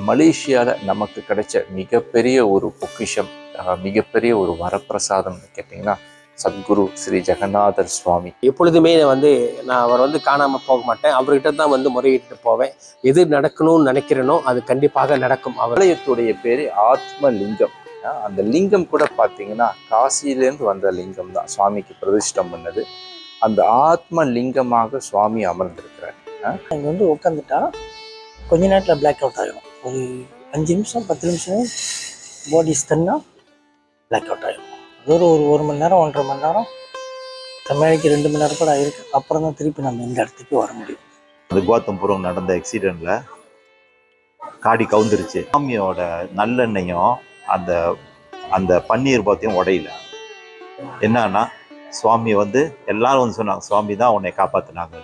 மலேசியாவில் நமக்கு கிடைச்ச மிகப்பெரிய ஒரு பொக்கிஷம், மிகப்பெரிய ஒரு வரப்பிரசாதம்னு கேட்டிங்கன்னா சத்குரு ஸ்ரீ ஜெகநாதர் சுவாமி. எப்பொழுதுமே நான் அவர் காணாமல் போக மாட்டேன். அவர்கிட்ட தான் முறையிட்டு போவேன். எது நடக்கணும்னு நினைக்கிறேனோ அது கண்டிப்பாக நடக்கும். ஆலயத்துடைய பேர் ஆத்ம லிங்கம். அந்த லிங்கம் கூட பார்த்தீங்கன்னா காசியிலேருந்து வந்த லிங்கம் தான், சுவாமிக்கு பிரதிஷ்டம் பண்ணது. அந்த ஆத்ம லிங்கமாக சுவாமி அமர்ந்திருக்கிறார். இங்கே உட்காந்துட்டா கொஞ்ச நேரத்தில் பிளாக் அவுட் ஆகிடும். ஒரு 5 நிமிஷம் 10 நிமிஷம் பாடி ஸ்டன்னா பிளாக் அவுட் ஆகிடும். அது ஒரு மணி நேரம் 1.5 மணி நேரம், தமிழக்கு 2 மணி நேரம் கூட ஆகிருக்கு. அப்புறம் தான் திருப்பி நம்ம இந்த இடத்துக்கு வர முடியும். அது கோத்தம்புரம் நடந்த ஆக்சிடெண்ட்ல காடி கவுந்துருச்சு. சாமியோட நல்லெண்ணெயும் அந்த அந்த பன்னீர் பாத்தையும் உடையில. என்னன்னா சுவாமி எல்லாரும் சொன்னாங்க, சுவாமி தான் உன்னை காப்பாற்றினாங்க.